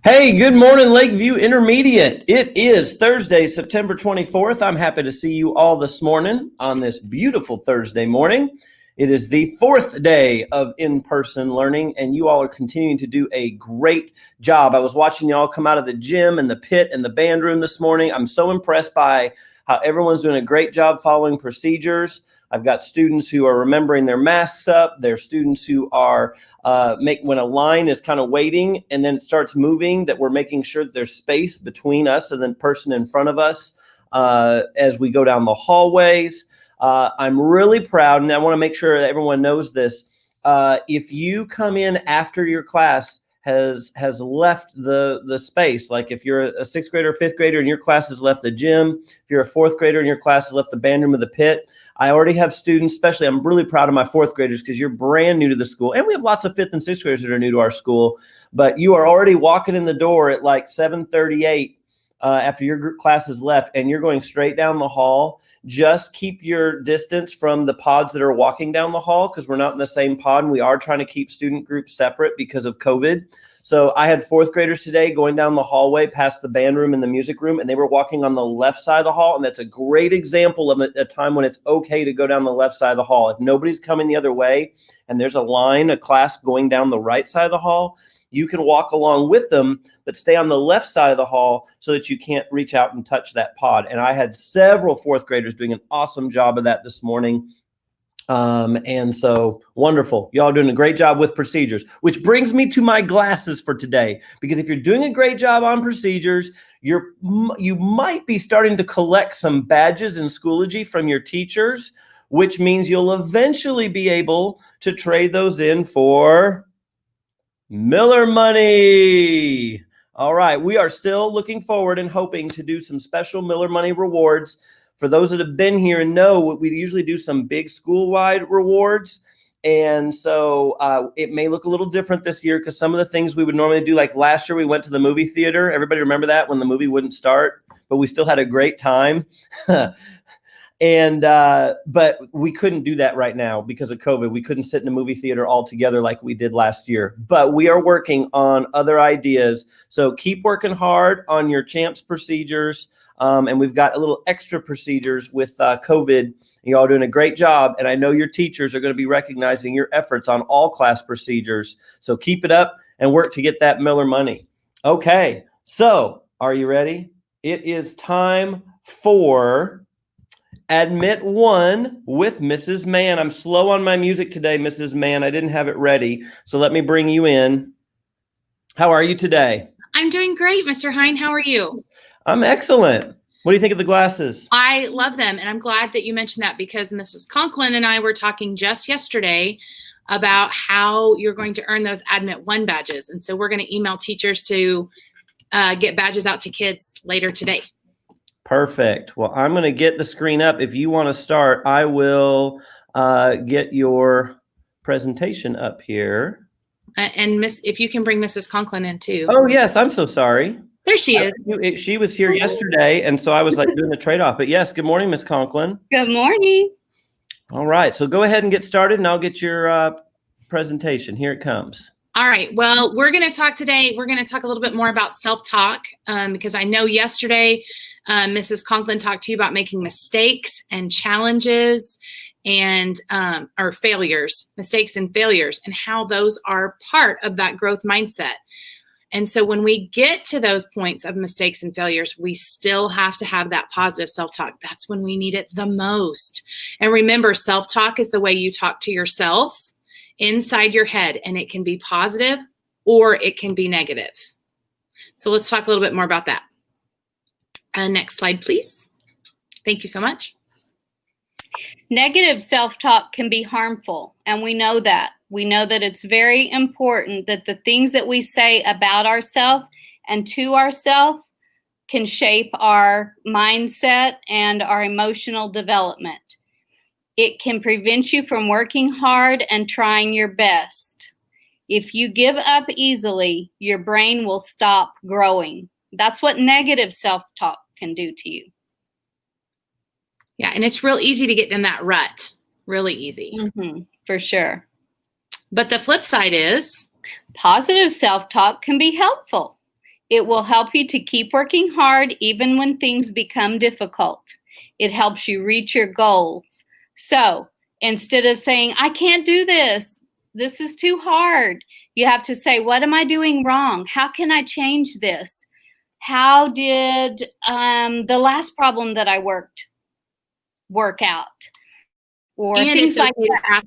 Hey, good morning, Lakeview Intermediate. It is Thursday, September 24th. I'm happy to see you all this morning on this beautiful Thursday morning. It is the fourth day of in-person learning, and you all are continuing to do a great job. I was watching y'all come out of the gym and the pit and the band room this morning. I'm so impressed by how everyone's doing a great job following procedures. I've got students who are remembering their masks up. There are students who are when a line is kind of waiting and then it starts moving, that we're making sure that there's space between us and the person in front of us as we go down the hallways. I'm really proud, and I want to make sure that everyone knows this. If you come in after your class has left the space, like if you're a sixth grader or fifth grader and your class has left the gym, if you're a fourth grader and your class has left the band room or the pit, I already have students, especially I'm really proud of my fourth graders because you're brand new to the school. And we have lots of fifth and sixth graders that are new to our school, but you are already walking in the door at like 7:38 after your group class has left, and you're going straight down the hall. Just keep your distance from the pods that are walking down the hall because we're not in the same pod, and we are trying to keep student groups separate because of COVID. So I had fourth graders today going down the hallway past the band room and the music room, and they were walking on the left side of the hall. And that's a great example of a time when it's okay to go down the left side of the hall. If nobody's coming the other way and there's a class going down the right side of the hall, you can walk along with them, but stay on the left side of the hall so that you can't reach out and touch that pod. And I had several fourth graders doing an awesome job of that this morning. And so wonderful. Y'all doing a great job with procedures, which brings me to my glasses for today, because if you're doing a great job on procedures, you might be starting to collect some badges in Schoology from your teachers, which means you'll eventually be able to trade those in for Miller money. All right. We are still looking forward and hoping to do some special Miller money rewards. For those that have been here and know, we usually do some big school-wide rewards. And so it may look a little different this year because some of the things we would normally do, like last year we went to the movie theater. Everybody remember that, when the movie wouldn't start, but we still had a great time. But we couldn't do that right now because of COVID. We couldn't sit in a movie theater all together like we did last year, but we are working on other ideas. So keep working hard on your CHAMPS procedures. And we've got a little extra procedures with COVID. You're all doing a great job. And I know your teachers are going to be recognizing your efforts on all class procedures. So keep it up and work to get that Miller money. Okay, so are you ready? It is time for Admit One with Mrs. Mann. I'm slow on my music today, Mrs. Mann. I didn't have it ready. So let me bring you in. How are you today? I'm doing great, Mr. Hine. How are you? I'm excellent. What do you think of the glasses? I love them, and I'm glad that you mentioned that because Mrs. Conklin and I were talking just yesterday about how you're going to earn those Admit One badges. And so we're going to email teachers to get badges out to kids later today. Perfect. Well, I'm going to get the screen up. If you want to start, I will get your presentation up here. And if you can bring Mrs. Conklin in too. Oh, yes. I'm so sorry. There she is. She was here yesterday, and so I was like doing the trade-off. But yes, good morning, Miss Conklin. Good morning. All right. So go ahead and get started, and I'll get your presentation. Here it comes. All right. Well, we're going to talk today. We're going to talk a little bit more about self-talk because I know yesterday Mrs. Conklin talked to you about making mistakes and challenges and or failures, mistakes and failures, and how those are part of that growth mindset. And so when we get to those points of mistakes and failures, we still have to have that positive self-talk. That's when we need it the most. And remember, self-talk is the way you talk to yourself inside your head, and it can be positive or it can be negative. So let's talk a little bit more about that. Next slide, please. Thank you so much. Negative self-talk can be harmful, and we know that. We know that it's very important that the things that we say about ourselves and to ourselves can shape our mindset and our emotional development. It can prevent you from working hard and trying your best. If you give up easily, your brain will stop growing. That's what negative self-talk can do to you. Yeah, and it's real easy to get in that rut. Really easy. For sure. But the flip side is positive self-talk can be helpful. It will help you to keep working hard even when things become difficult. It helps you reach your goals. So instead of saying, I can't do this, this is too hard, you have to say, what am I doing wrong? How can I change this? How did the last problem that I work out? Or And things like okay that.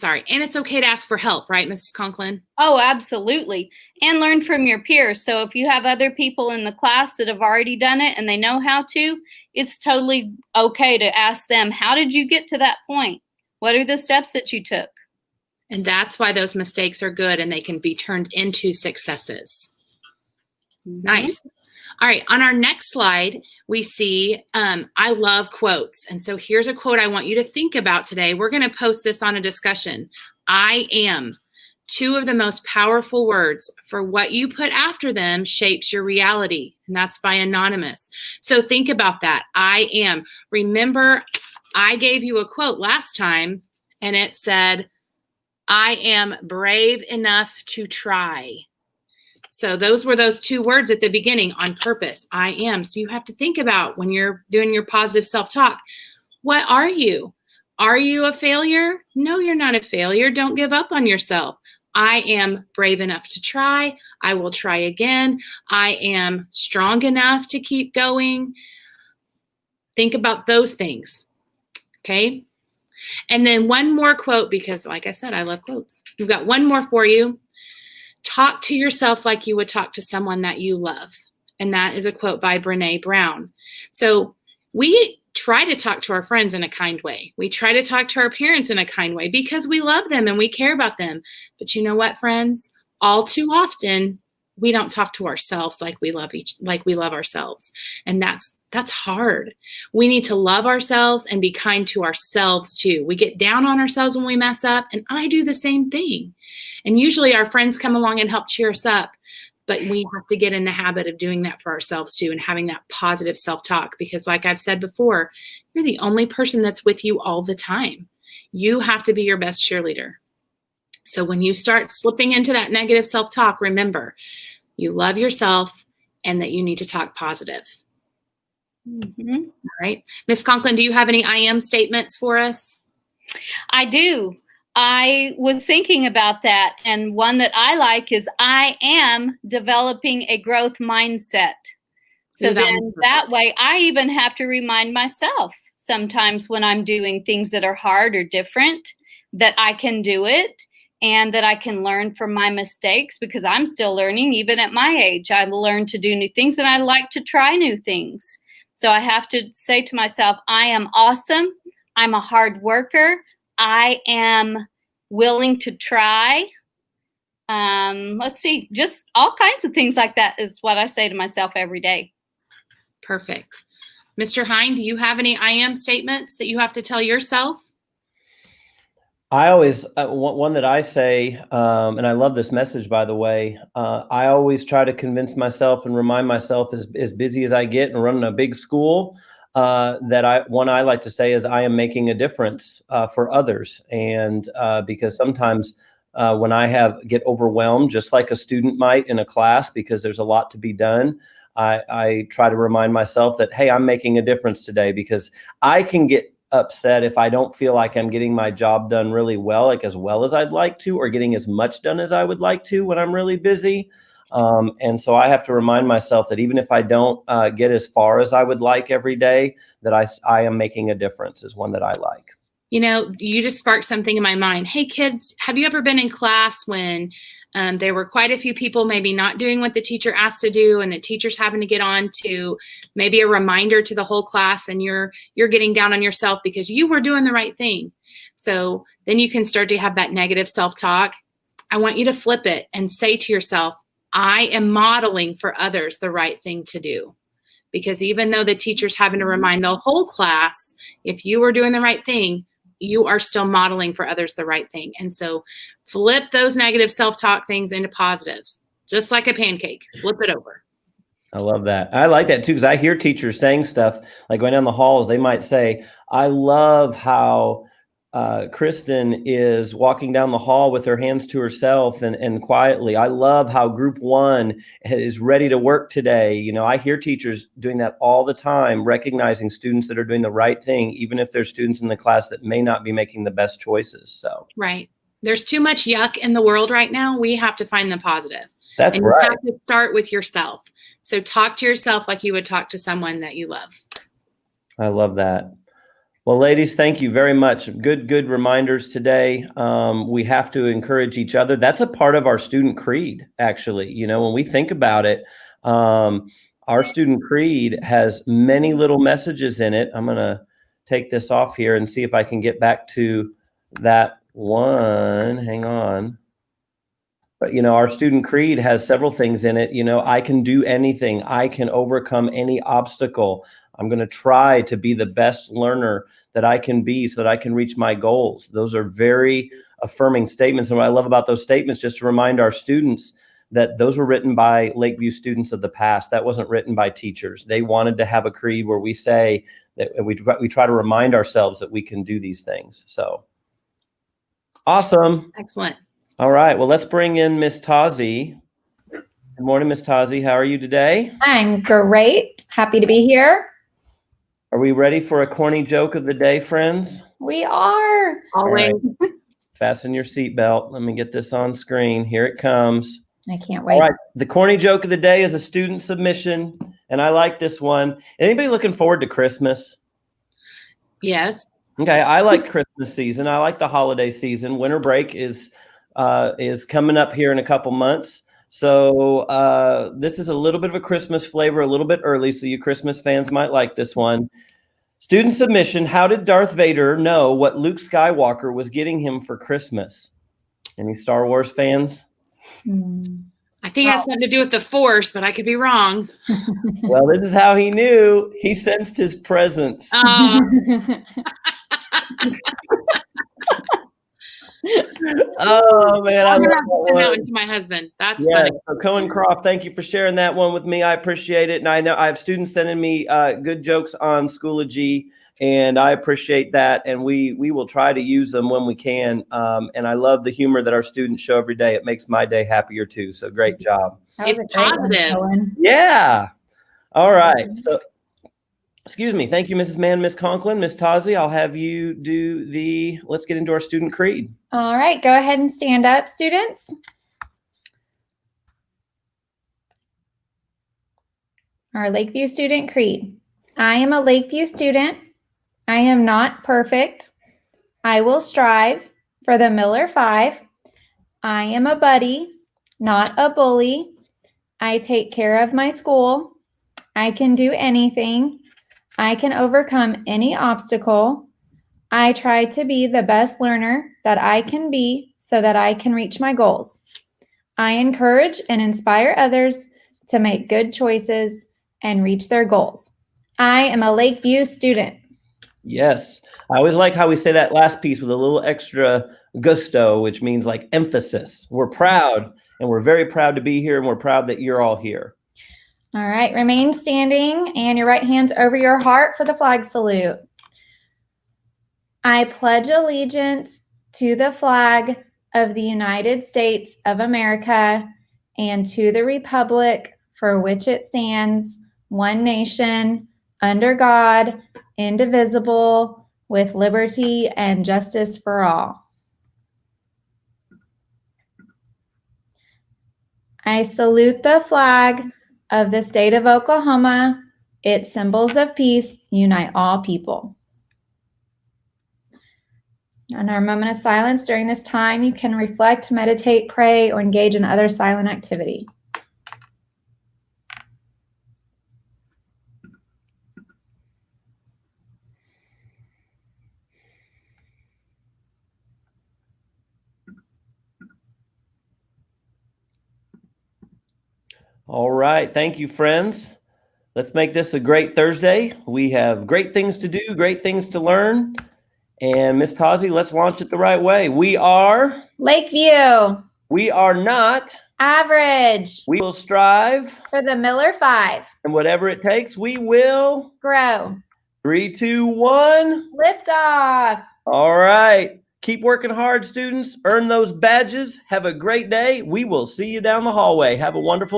And it's okay to ask for help, right, Mrs. Conklin? Oh, absolutely. And learn from your peers. So if you have other people in the class that have already done it and they know how to, it's totally okay to ask them, how did you get to that point? What are the steps that you took? And that's why those mistakes are good and they can be turned into successes. Nice. All right, on our next slide, we see, I love quotes. And so here's a quote I want you to think about today. We're going to post this on a discussion. I am. Two of the most powerful words. For what you put after them shapes your reality. And that's by Anonymous. So think about that. I am. Remember, I gave you a quote last time, and it said, I am brave enough to try. So those were those two words at the beginning on purpose. I am. So you have to think about when you're doing your positive self-talk, what are you? Are you a failure? No, you're not a failure. Don't give up on yourself. I am brave enough to try. I will try again. I am strong enough to keep going. Think about those things. Okay. And then one more quote, because like I said, I love quotes. We've got one more for you. Talk to yourself like you would talk to someone that you love. And that is a quote by Brene Brown. So we try to talk to our friends in a kind way. We try to talk to our parents in a kind way because we love them and we care about them. But you know what, friends? All too often, we don't talk to ourselves like we love ourselves. And that's hard. We need to love ourselves and be kind to ourselves too. We get down on ourselves when we mess up, and I do the same thing. And usually our friends come along and help cheer us up, but we have to get in the habit of doing that for ourselves too and having that positive self-talk, because like I've said before, you're the only person that's with you all the time. You have to be your best cheerleader. So when you start slipping into that negative self-talk, remember, you love yourself and that you need to talk positive. All right. Ms. Conklin, do you have any I am statements for us? I do. I was thinking about that, and one that I like is I am developing a growth mindset. So then that way I even have to remind myself sometimes when I'm doing things that are hard or different that I can do it and that I can learn from my mistakes, because I'm still learning. Even at my age, I learned to do new things and I like to try new things. So I have to say to myself, I am awesome. I'm a hard worker. I am willing to try. Let's see, just all kinds of things like that is what I say to myself every day. Perfect. Mr. Hine, do you have any I am statements that you have to tell yourself? I always, one that I say, and I love this message, by the way, I always try to convince myself and remind myself, as busy as I get and running a big school, that I like to say is I am making a difference for others. And because sometimes when I get overwhelmed, just like a student might in a class, because there's a lot to be done, I try to remind myself that, hey, I'm making a difference today, because I can get upset if I don't feel like I'm getting my job done really well, like as well as I'd like to, or getting as much done as I would like to when I'm really busy. And so I have to remind myself that even if I don't get as far as I would like every day, that I am making a difference is one that I like. You know, you just sparked something in my mind. Hey, kids, have you ever been in class when there were quite a few people maybe not doing what the teacher asked to do, and the teacher's having to get on to maybe a reminder to the whole class, and you're getting down on yourself because you were doing the right thing? So then you can start to have that negative self-talk. I want you to flip it and say to yourself, I am modeling for others the right thing to do. Because even though the teacher's having to remind the whole class, if you were doing the right thing, you are still modeling for others the right thing. And so flip those negative self-talk things into positives, just like a pancake. Flip it over. I love that. I like that too, because I hear teachers saying stuff like going down the halls. They might say, I love how Kristen is walking down the hall with her hands to herself and quietly. I love how group 1 is ready to work today. You know, I hear teachers doing that all the time, recognizing students that are doing the right thing, even if there's students in the class that may not be making the best choices. So Right. There's too much yuck in the world right now. We have to find the positive. That's and right. You have to start with yourself. So talk to yourself like you would talk to someone that you love. I love that. Well, ladies, thank you very much. Good reminders today. We have to encourage each other. That's a part of our student creed, actually. You know, when we think about it, our student creed has many little messages in it. I'm going to take this off here and see if I can get back to that one. Hang on. But, you know, our student creed has several things in it. You know, I can do anything. I can overcome any obstacle. I'm going to try to be the best learner that I can be so that I can reach my goals. Those are very affirming statements. And what I love about those statements, just to remind our students that those were written by Lakeview students of the past. That wasn't written by teachers. They wanted to have a creed where we say that we try to remind ourselves that we can do these things. So awesome. Excellent. All right. Well, let's bring in Miss Tazi. Good morning, Miss Tazi. How are you today? I'm great. Happy to be here. Are we ready for a corny joke of the day, friends? We are. Always. Right. Fasten your seatbelt. Let me get this on screen. Here it comes. I can't wait. All right. The corny joke of the day is a student submission, and I like this one. Anybody looking forward to Christmas? Yes. Okay. I like Christmas season. I like the holiday season. Winter break is coming up here in a couple months. So this is a little bit of a Christmas flavor, a little bit early, so you Christmas fans might like this one. Student submission: how did Darth Vader know what Luke Skywalker was getting him for Christmas? Any Star Wars fans? I think it has something to do with the Force, but I could be wrong. Well, this is how he knew. He sensed his presence. Oh man, I I'm love gonna have to send that that one to my husband. That's Yeah, funny. so Cohen Croft, thank you for sharing that one with me. I appreciate it. And I know I have students sending me good jokes on Schoology, and I appreciate that. And we will try to use them when we can. And I love the humor that our students show every day. It makes my day happier too. So great job. It's positive. Yeah. All right. So, excuse me. Thank you, Mrs. Mann, Miss Conklin, Miss Tazi. I'll have you do let's get into our student creed. All right, go ahead and stand up, students. Our Lakeview Student Creed. I am a Lakeview student. I am not perfect. I will strive for the Miller 5. I am a buddy, not a bully. I take care of my school. I can do anything. I can overcome any obstacle. I try to be the best learner that I can be so that I can reach my goals. I encourage and inspire others to make good choices and reach their goals. I am a Lakeview student. Yes. I always like how we say that last piece with a little extra gusto, which means like emphasis. We're proud, and we're very proud to be here, and we're proud that you're all here. All right, remain standing and your right hands over your heart for the flag salute. I pledge allegiance to the flag of the United States of America and to the republic for which it stands, one nation, under God, indivisible, with liberty and justice for all. I salute the flag of the state of Oklahoma. Its symbols of peace unite all people. In our moment of silence during this time, you can reflect, meditate, pray, or engage in other silent activity. All right. Thank you, friends. Let's make this a great Thursday. We have great things to do, great things to learn. And Miss Tazi, let's launch it the right way. We are Lakeview. We are not Average. We will strive. For the Miller 5. And whatever it takes, we will Grow. 3, 2, 1. Liftoff. All right. Keep working hard, students. Earn those badges. Have a great day. We will see you down the hallway. Have a wonderful day.